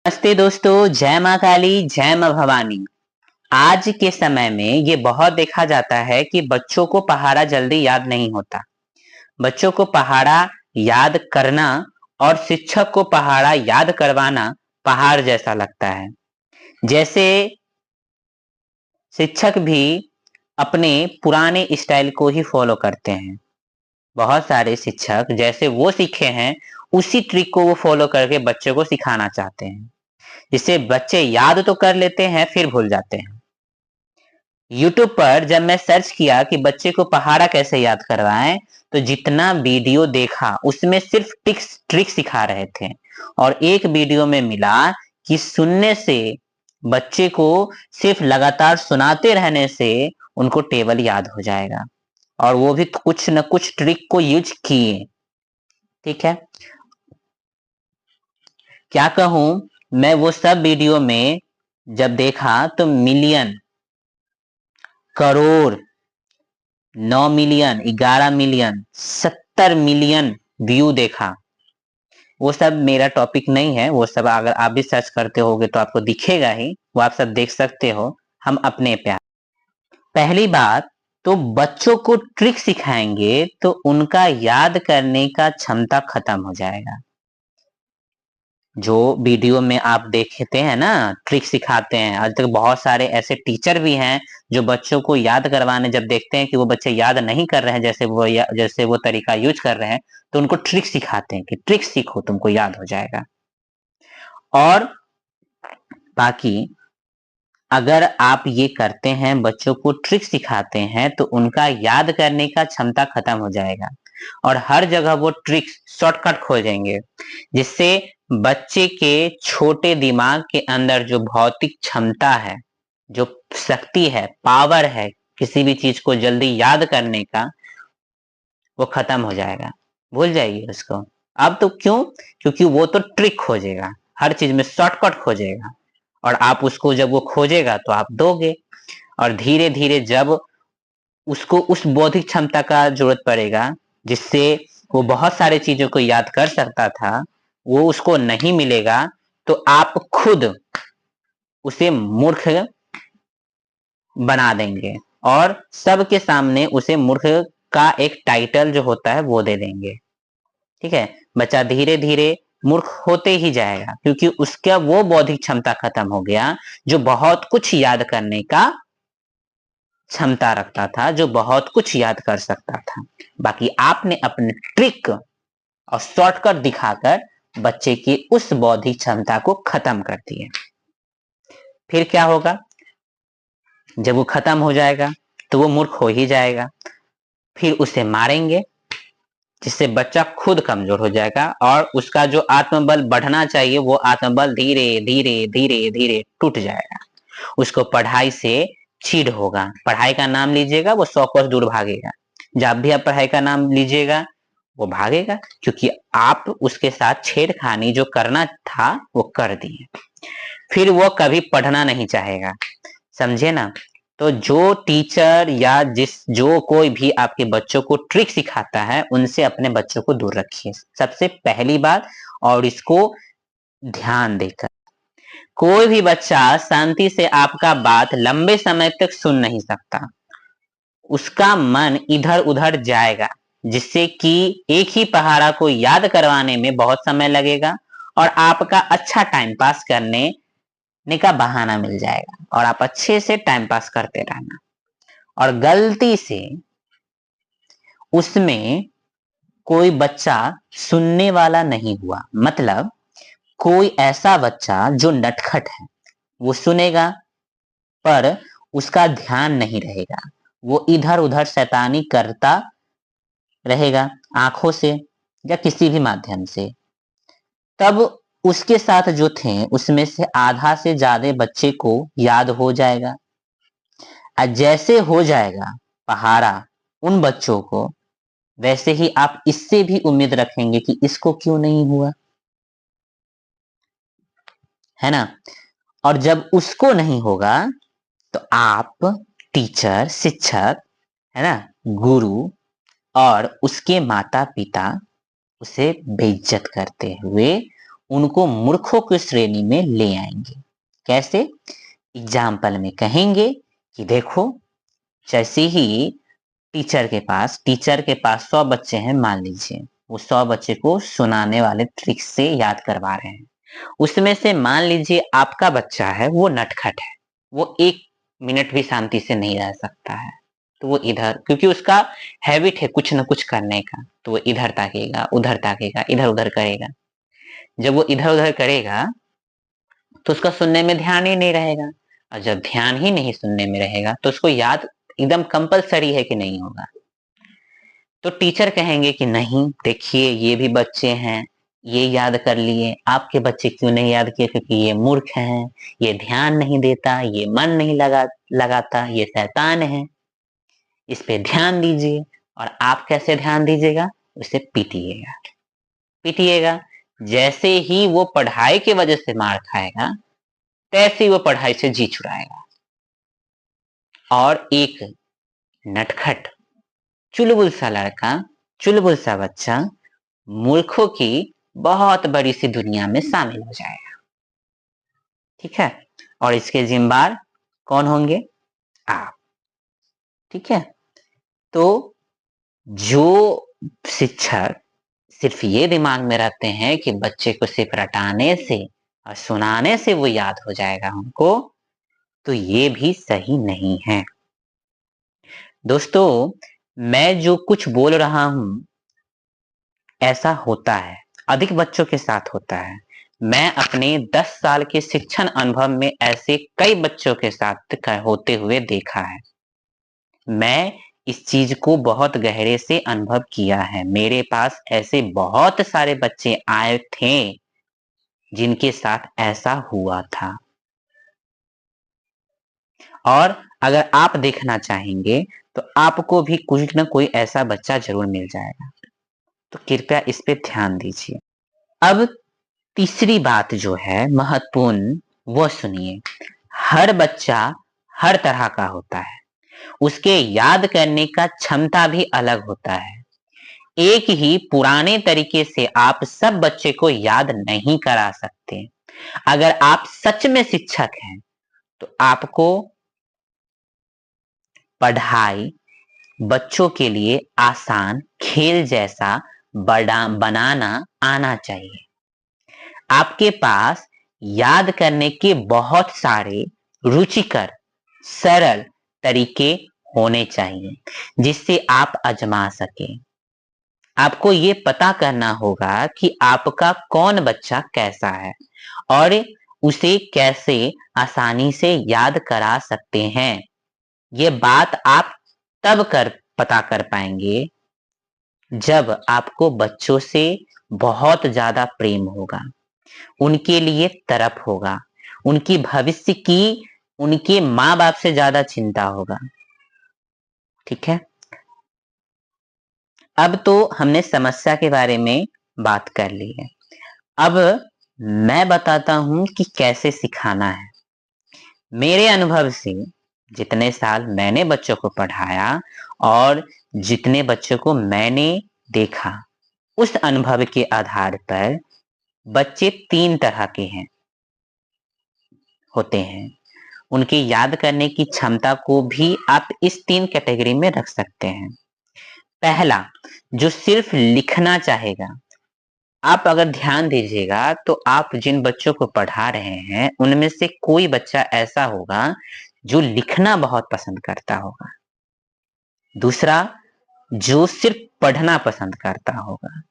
नमस्ते दोस्तों, जय माँ काली, जय माँ भवानी। आज के समय में ये बहुत देखा जाता है कि बच्चों को पहाड़ा जल्दी याद नहीं होता। बच्चों को पहाड़ा याद करना और शिक्षक को पहाड़ा याद करवाना पहाड़ जैसा लगता है। जैसे शिक्षक भी अपने पुराने स्टाइल को ही फॉलो करते हैं। बहुत सारे शिक्षक जैसे वो सीखे हैं उसी ट्रिक को वो फॉलो करके बच्चों को सिखाना चाहते हैं, जिससे बच्चे याद तो कर लेते हैं फिर भूल जाते हैं। यूट्यूब पर जब मैं सर्च किया कि बच्चे को पहाड़ा कैसे याद करवाएं, तो जितना वीडियो देखा उसमें सिर्फ ट्रिक सिखा रहे थे। और एक वीडियो में मिला कि सुनने से बच्चे को सिर्फ लगातार सुनाते रहने से उनको टेबल याद हो जाएगा, और वो भी कुछ न कुछ ट्रिक को यूज किए। ठीक है, क्या कहूं, मैं वो सब वीडियो में जब देखा तो million, crore, 9 million, 11 million, 70 million view देखा। वो सब मेरा टॉपिक नहीं है, वो सब अगर आप भी सर्च करते होगे तो आपको दिखेगा ही, वो आप सब देख सकते हो। हम अपने प्यार, पहली बात तो बच्चों को ट्रिक सिखाएंगे तो उनका याद करने का क्षमता खत्म हो जाएगा। जो वीडियो में आप देखते हैं ना, ट्रिक सिखाते हैं, आज तक बहुत सारे ऐसे टीचर भी हैं जो बच्चों को याद करवाने जब देखते हैं कि वो बच्चे याद नहीं कर रहे हैं जैसे वो तरीका यूज कर रहे हैं, तो उनको ट्रिक सिखाते हैं कि ट्रिक सीखो, तुमको याद हो जाएगा। और बाकी अगर आप ये करते हैं, बच्चों को ट्रिक सिखाते हैं, तो उनका याद करने का क्षमता खत्म हो जाएगा और हर जगह वो ट्रिक शॉर्टकट खोजेंगे, जिससे बच्चे के छोटे दिमाग के अंदर जो भौतिक क्षमता है, जो शक्ति है, पावर है किसी भी चीज को जल्दी याद करने का, वो खत्म हो जाएगा, भूल जाइए उसको। अब तो क्यों? क्योंकि वो तो ट्रिक खोजेगा, हर चीज में शॉर्टकट खोजेगा, और आप उसको जब वो खोजेगा तो आप दोगे, और धीरे धीरे जब उसको उस बौद्धिक क्षमता का जरूरत पड़ेगा जिससे वो बहुत सारे चीजों को याद कर सकता था, वो उसको नहीं मिलेगा, तो आप खुद उसे मूर्ख बना देंगे और सबके सामने उसे मूर्ख का एक टाइटल जो होता है वो दे देंगे। ठीक है, बच्चा धीरे धीरे मूर्ख होते ही जाएगा, क्योंकि उसका वो बौद्धिक क्षमता खत्म हो गया जो बहुत कुछ याद करने का क्षमता रखता था, जो बहुत कुछ याद कर सकता था। बाकी आपने अपने ट्रिक और शॉर्टकट दिखाकर बच्चे की उस बौद्धिक क्षमता को खत्म कर दिए। फिर क्या होगा? जब वो खत्म हो जाएगा तो वो मूर्ख हो ही जाएगा, फिर उसे मारेंगे, जिससे बच्चा खुद कमजोर हो जाएगा और उसका जो आत्मबल बढ़ना चाहिए वो आत्मबल धीरे धीरे धीरे धीरे टूट जाएगा। उसको पढ़ाई से चिढ़ होगा, पढ़ाई का नाम लीजिएगा वो 100 कोस दूर भागेगा। जब भी आप पढ़ाई का नाम लीजिएगा वो भागेगा, क्योंकि आप उसके साथ छेड़खानी जो करना था वो कर दिए। फिर वो कभी पढ़ना नहीं चाहेगा, समझे ना? तो जो टीचर या जो कोई भी आपके बच्चों को ट्रिक सिखाता है, उनसे अपने बच्चों को दूर रखिए, सबसे पहली बात। और इसको ध्यान देकर, कोई भी बच्चा शांति से आपका बात लंबे समय तक सुन नहीं सकता, उसका मन इधर उधर जाएगा, जिससे कि एक ही पहाड़ा को याद करवाने में बहुत समय लगेगा और आपका अच्छा टाइम पास करने का बहाना मिल जाएगा और आप अच्छे से टाइम पास करते रहना। और गलती से उसमें कोई बच्चा सुनने वाला नहीं हुआ, मतलब कोई ऐसा बच्चा जो नटखट है, वो सुनेगा पर उसका ध्यान नहीं रहेगा, वो इधर उधर शैतानी करता रहेगा आंखों से या किसी भी माध्यम से, तब उसके साथ जो थे उसमें से आधा से ज्यादा बच्चे को याद हो जाएगा। और जैसे हो जाएगा पहाड़ा उन बच्चों को, वैसे ही आप इससे भी उम्मीद रखेंगे कि इसको क्यों नहीं हुआ, है ना? और जब उसको नहीं होगा तो आप टीचर, शिक्षक, है ना, गुरु और उसके माता पिता उसे बेइज्जत करते हुए उनको मूर्खों की श्रेणी में ले आएंगे। कैसे? एग्जाम्पल में कहेंगे कि देखो, जैसे ही टीचर के पास 100 बच्चे हैं, मान लीजिए वो 100 बच्चे को सुनाने वाले ट्रिक से याद करवा रहे हैं। उसमें से मान लीजिए आपका बच्चा है वो नटखट है, वो 1 मिनट भी शांति से नहीं रह सकता है, तो वो इधर, क्योंकि उसका हैबिट है कुछ ना कुछ करने का, तो वो इधर ताकेगा, उधर ताकेगा, इधर उधर करेगा। जब वो इधर उधर करेगा तो उसका सुनने में ध्यान ही नहीं रहेगा, और जब ध्यान ही नहीं सुनने में रहेगा तो उसको याद एकदम कंपलसरी है कि नहीं होगा। तो टीचर कहेंगे कि नहीं, देखिए ये भी बच्चे हैं, ये याद कर लिए, आपके बच्चे क्यों नहीं याद किए? क्योंकि ये मूर्ख हैं, ये ध्यान नहीं देता, ये मन नहीं लगाता, ये शैतान है, इस पे ध्यान दीजिए। और आप कैसे ध्यान दीजिएगा? उसे पीटिएगा। पीटिएगा, जैसे ही वो पढ़ाई की वजह से मार खाएगा, तैसे ही वो पढ़ाई से जी छुड़ाएगा। और एक नटखट चुलबुल सा लड़का, चुलबुल सा बच्चा मूर्खों की बहुत बड़ी सी दुनिया में शामिल हो जाएगा। ठीक है? और इसके जिम्मेदार कौन होंगे? आप। ठीक है? तो जो शिक्षक सिर्फ ये दिमाग में रखते हैं कि बच्चे को सिर्फ रटाने से और सुनाने से वो याद हो जाएगा हमको, तो ये भी सही नहीं है। दोस्तों, मैं जो कुछ बोल रहा हूं ऐसा होता है, अधिक बच्चों के साथ होता है। मैं अपने 10 साल के शिक्षण अनुभव में ऐसे कई बच्चों के साथ होते हुए देखा है। मैं इस चीज को बहुत गहरे से अनुभव किया है। मेरे पास ऐसे बहुत सारे बच्चे आए थे जिनके साथ ऐसा हुआ था। और अगर आप देखना चाहेंगे तो आपको भी कुछ न कोई ऐसा बच्चा जरूर मिल जाएगा। तो कृपया इस पे ध्यान दीजिए। अब तीसरी बात जो है महत्वपूर्ण, वो सुनिए। हर बच्चा हर तरह का होता है, उसके याद करने का क्षमता भी अलग होता है। एक ही पुराने तरीके से आप सब बच्चे को याद नहीं करा सकते। अगर आप सच में शिक्षक हैं तो आपको पढ़ाई बच्चों के लिए आसान खेल जैसा बनाना आना चाहिए। आपके पास याद करने के बहुत सारे रुचिकर सरल तरीके होने चाहिए जिससे आप आजमा सकें। आपको ये पता करना होगा कि आपका कौन बच्चा कैसा है और उसे कैसे आसानी से याद करा सकते हैं। ये बात आप तब पता कर पाएंगे जब आपको बच्चों से बहुत ज्यादा प्रेम होगा, उनके लिए तरफ होगा, उनकी भविष्य की उनके माँ बाप से ज्यादा चिंता होगा। ठीक है? अब तो हमने समस्या के बारे में बात कर ली है। अब मैं बताता हूं कि कैसे सिखाना है। मेरे अनुभव से जितने साल मैंने बच्चों को पढ़ाया और जितने बच्चों को मैंने देखा, उस अनुभव के आधार पर बच्चे 3 तरह के होते हैं। उनकी याद करने की क्षमता को भी आप इस 3 कैटेगरी में रख सकते हैं। पहला, जो सिर्फ लिखना चाहेगा। आप अगर ध्यान दीजिएगा तो आप जिन बच्चों को पढ़ा रहे हैं उनमें से कोई बच्चा ऐसा होगा जो लिखना बहुत पसंद करता होगा। दूसरा, जो सिर्फ पढ़ना पसंद करता होगा।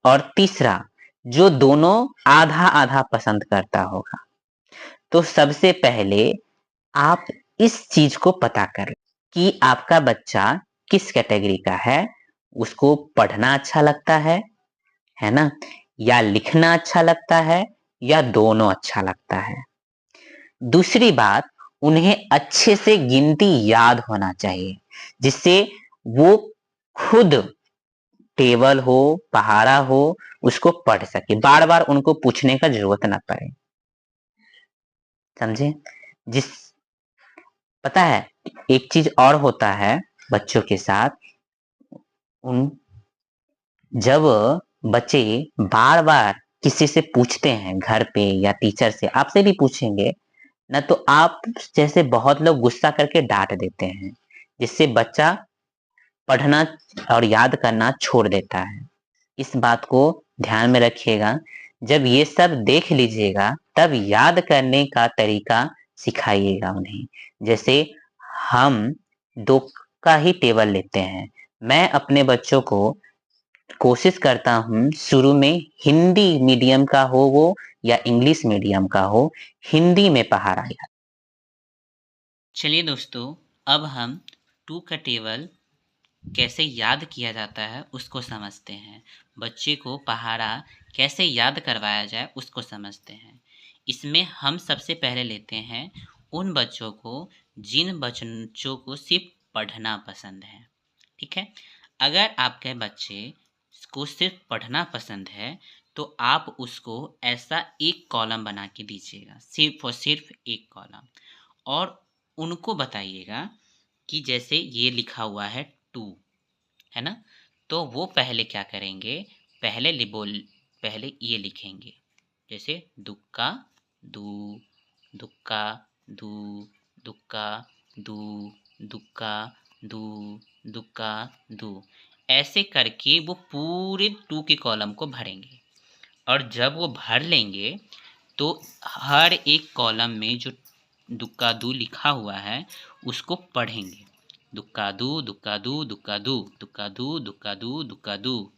और तीसरा, जो दोनों आधा आधा पसंद करता होगा। तो सबसे पहले आप इस चीज को पता करें कि आपका बच्चा किस कैटेगरी का है। उसको पढ़ना अच्छा लगता है ना, या लिखना अच्छा लगता है, या दोनों अच्छा लगता है। दूसरी बात, उन्हें अच्छे से गिनती याद होना चाहिए जिससे वो खुद टेबल हो, पहाड़ा हो, उसको पढ़ सके, बार बार उनको पूछने का जरूरत ना पड़े। समझे? जिस पता है, एक चीज और होता है बच्चों के साथ, उन जब बच्चे बार बार किसी से पूछते हैं घर पे या टीचर से, आपसे भी पूछेंगे ना, तो आप जैसे बहुत लोग गुस्सा करके डांट देते हैं, जिससे बच्चा पढ़ना और याद करना छोड़ देता है। इस बात को ध्यान में रखिएगा। जब ये सब देख लीजिएगा तब याद करने का तरीका सिखाइएगा उन्हें। जैसे हम दो का ही टेबल लेते हैं, मैं अपने बच्चों को कोशिश करता हूँ शुरू में हिंदी मीडियम का हो वो या इंग्लिश मीडियम का हो, हिंदी में पढ़ाया। चलिए दोस्तों, अब हम टू का टेबल कैसे याद किया जाता है उसको समझते हैं। बच्चे को पहाड़ा कैसे याद करवाया जाए उसको समझते हैं। इसमें हम सबसे पहले लेते हैं उन बच्चों को जिन बच्चों को सिर्फ पढ़ना पसंद है। ठीक है, अगर आपके बच्चे को सिर्फ पढ़ना पसंद है तो आप उसको ऐसा एक कॉलम बना के दीजिएगा, सिर्फ और सिर्फ एक कॉलम। और उनको बताइएगा कि जैसे ये लिखा हुआ है टू, है ना, तो वो पहले क्या करेंगे, पहले ये लिखेंगे, जैसे दुक्का दू, दुक्का दू, दुक्का दू, दुक्का दू, दुक्का दू, ऐसे करके वो पूरे टू के कॉलम को भरेंगे। और जब वो भर लेंगे तो हर एक कॉलम में जो दुक्का दू लिखा हुआ है उसको पढ़ेंगे। दुक्का दू, दुक्का दू, दुक्का दू, दुक्का दू, दुक्का दू, दुक्का दू,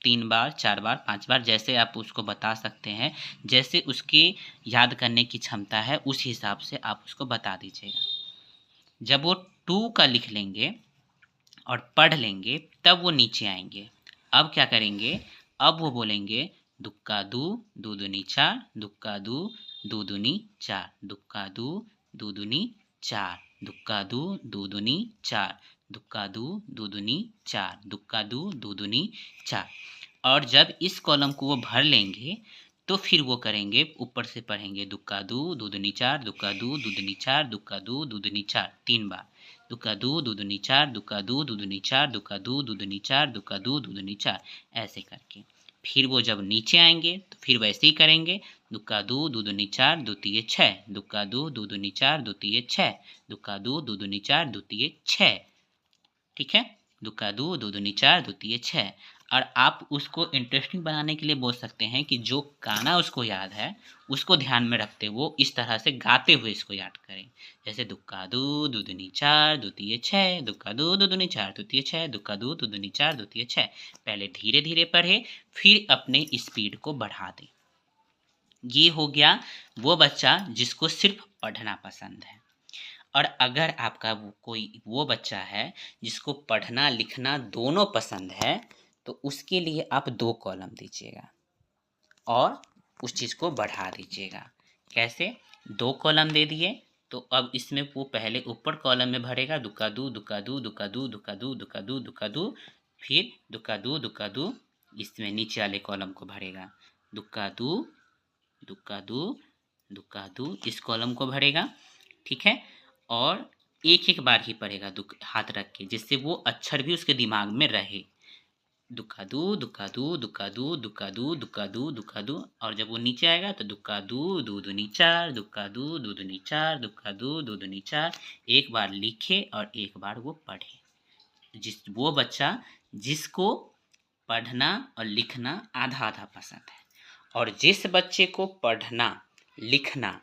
3 बार, 4 बार, 5 बार, जैसे आप उसको बता सकते हैं। जैसे उसकी याद करने की क्षमता है उस हिसाब से आप उसको बता दीजिएगा। जब वो टू का लिख लेंगे और पढ़ लेंगे तब वो नीचे आएंगे। अब क्या करेंगे, अब वो बोलेंगे दुक्का दू, दू दूनी चार, दुक्का दू, दू दूनी चार, दुक्का दू, दू दूनी चार, दुक्का दू, दू दूनी चार, दुक्का दू, दू दूनी चार, दुक्का दू, दू दूनी चार। और जब इस कॉलम को वो भर लेंगे तो फिर वो करेंगे, ऊपर से पढ़ेंगे दुक्का दू, दू दूनी चार, दुक्का दू, दू दूनी चार, दुक्का दू, दू दूनी चार, 3 बार। दुक्का दू, दू दूनी चार, दुक्का दू, दू दूनी चार, दुक्का दू, दू दूनी चार, दुक्का दू, दू दूनी चार, ऐसे करके। फिर वो जब नीचे आएंगे तो फिर वैसे ही करेंगे। दुक्का दू, दू दूनी चार, द्वितीय 6, दुक्का दू, दू दूनी चार, द्वितीय 6, दुक्का दू, दू दूनी चार, द्वितीय 6। ठीक है, दुक्का दू, दू दूनी चार, द्वितीय 6। और आप उसको इंटरेस्टिंग बनाने के लिए बोल सकते हैं कि जो गाना उसको याद है उसको ध्यान में रखते हुए वो इस तरह से गाते हुए इसको याद करें। जैसे दुक्का दू, दू दूनी चार, द्वितीय 6, दुक्का दू, दू दूनी चार, द्वितीय 6, दुक्का दू, दू दूनी चार, द्वितीय 6। पहले धीरे धीरे पढ़े, फिर अपने स्पीड को बढ़ा दें। ये हो गया वो बच्चा जिसको सिर्फ पढ़ना पसंद है। और अगर आपका कोई वो बच्चा है जिसको पढ़ना लिखना दोनों पसंद है तो उसके लिए आप 2 कॉलम दीजिएगा और उस चीज़ को बढ़ा दीजिएगा। कैसे? 2 कॉलम दे दिए तो अब इसमें वो पहले ऊपर कॉलम में भरेगा दुक्का दू, दुक्का दू, दुक्का दू, दुक्का दू, दुक्का दू, दुक्का दू, फिर दुक्का दू, दुक्का दू, इसमें नीचे वाले कॉलम को भरेगा। दुक्का दू, दुक्का दू, दुक्का दू, इस कॉलम को भरेगा। ठीक है, और एक-एक बार ही पढ़ेगा दुक हाथ रख के, जिससे वो अक्षर भी उसके दिमाग में रहे। दुक्का दू, दुक्का दू, दुक्का दू, दुक्का दू, दुक्का दू, दुक्का दू, और जब वो नीचे आएगा तो दुक्का दू, दू दूनी चार, दुक्का दू, दू दूनी चार, दुक्का दू, दू दूनी चार। एक बार लिखे और एक बार वो पढ़े। वो बच्चा जिसको पढ़ना और लिखना आधा-आधा पसंद है, और जिस बच्चे को पढ़ना, लिखना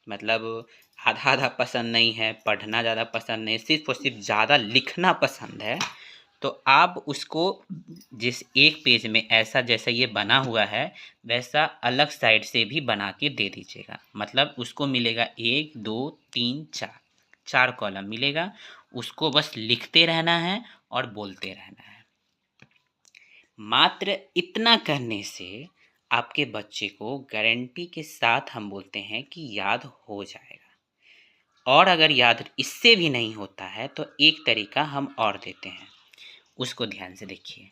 मतलब आधा-आधा पसंद नहीं है, पढ़ना ज़्यादा पसंद नहीं, सिर्फ़ और सिर्फ़ ज़्यादा लिखना पसंद है, तो आप उसको जिस एक पेज में ऐसा जैसा ये बना हुआ है, वैसा अलग साइड से भी बना के दे दीजिएगा। मतलब उसको मिलेगा 1, 2, 3, 4, 4 कॉलम मिलेगा। उसको बस लिखते रहना है और बोलते रहना है। मात्र इतना करने से आपके बच्चे को गारंटी के साथ हम बोलते हैं कि याद हो जाएगा। और अगर याद इससे भी नहीं होता है तो एक तरीका हम और देते हैं, उसको ध्यान से देखिए।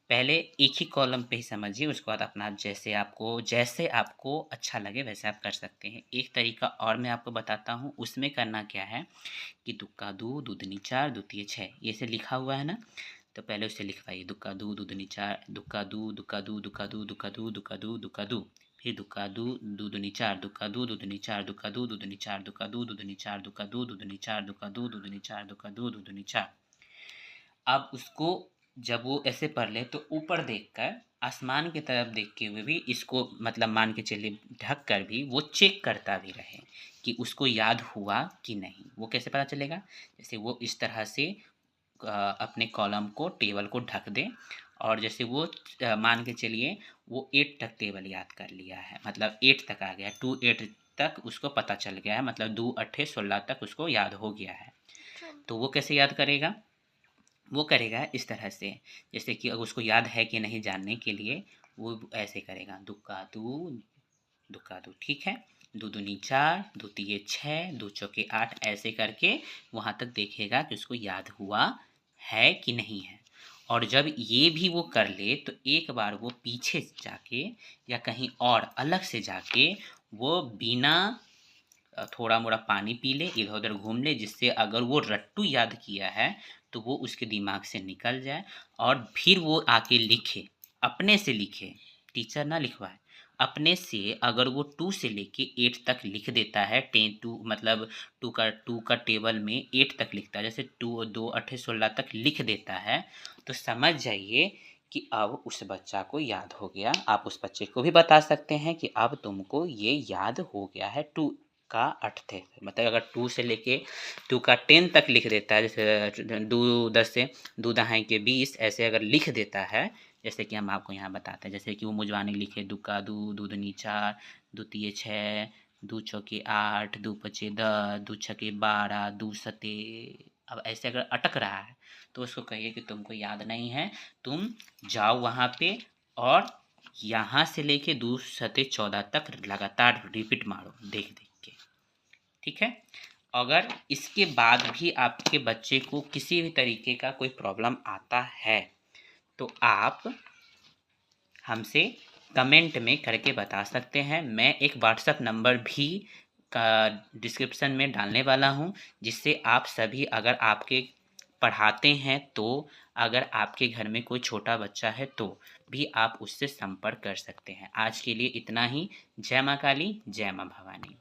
पहले एक ही कॉलम पे ही समझिए, उसके बाद अपना जैसे आपको अच्छा लगे वैसे आप कर सकते हैं। एक तरीका और मैं आपको बताता हूँ, उसमें करना क्या है कि दुक्का दू, दू दूनी चार, द्वितीय 6, ये से लिखा हुआ है ना, तो पहले उसे लिखवाइए, दुक्का दू दूधनी चार, दुक्का दू दुक्का दू दुक्का दू दुक्का दू दुक्का दू दुक्का दू, फिर दुक्का दू दूधनी चार, दुक्का दू दूधनी चार, दुक्का दू दूधनी चार, दुक्का दू दूधनी चार, दुक्का दू दूधनी चार, दुक्का दू दूधनी चार, दुक्का दू दूधनी चार। अब उसको जब वो ऐसे पढ़ ले तो ऊपर देखकर, आसमान की तरफ देखते हुए भी इसको मतलब मान के चलिए ढक कर भी वो चेक करता भी रहे कि उसको याद हुआ कि नहीं। वो कैसे पता चलेगा? जैसे वो इस तरह से अपने कॉलम को, टेबल को ढक दे, और जैसे वो मान के चलिए वो 8 तक टेबल याद कर लिया है, मतलब 8 तक आ गया, 2 8 तक उसको पता चल गया है, मतलब 2 8 16 तक उसको याद हो गया है। तो वो कैसे याद करेगा? वो करेगा इस तरह से, जैसे कि अगर उसको याद है कि नहीं जानने के लिए वो ऐसे करेगा, दुक्का दू, ठीक है, दो दूनी चार, दो तिये 6, दो चौके 8, ऐसे करके वहाँ तक देखेगा कि उसको याद हुआ है कि नहीं है। और जब ये भी वो कर ले तो एक बार वो पीछे जाके या कहीं और अलग से जाके वो बिना थोड़ा मोड़ा पानी पी ले, इधर उधर घूम ले, जिससे अगर वो रट्टू याद किया है तो वो उसके दिमाग से निकल जाए, और फिर वो आके लिखे, अपने से लिखे, टीचर ना लिखवाए, अपने से। अगर वो 2 से लेके 8 तक लिख देता है, 10 2 मतलब 2 का टेबल में 8 तक लिखता है, जैसे 2 2 8 16 तक लिख देता है, तो समझ जाइए कि अब उस बच्चा को याद हो गया। आप उस बच्चे को भी बता सकते हैं कि अब तुमको ये याद हो गया है, 2 का 8 थे, मतलब अगर 2 से लेके 2 का 10 तक लिख देता है, जैसे 2 10 से 2 दहाई के 20, ऐसे अगर लिख देता है, जैसे कि हम आपको यहाँ बताते हैं, जैसे कि वो मुजवानी लिखे, दुक्का दू दूधनी चार, दो तिये 6, दो चौके 8, दो पचे 10, दो छके 12, दो सते। अब ऐसे अगर अटक रहा है तो उसको कहिए कि तुमको याद नहीं है, तुम जाओ वहाँ पे और यहाँ से लेके 2 सते 14 तक लगातार रिपीट मारो देख देख के, ठीक है। अगर इसके बाद भी आपके बच्चे को किसी भी तरीके का कोई प्रॉब्लम आता है तो आप हमसे कमेंट में करके बता सकते हैं। मैं एक व्हाट्सएप नंबर भी का डिस्क्रिप्शन में डालने वाला हूं, जिससे आप सभी, अगर आपके पढ़ाते हैं तो, अगर आपके घर में कोई छोटा बच्चा है तो भी आप उससे संपर्क कर सकते हैं। आज के लिए इतना ही। जय माँ काली, जय माँ भवानी।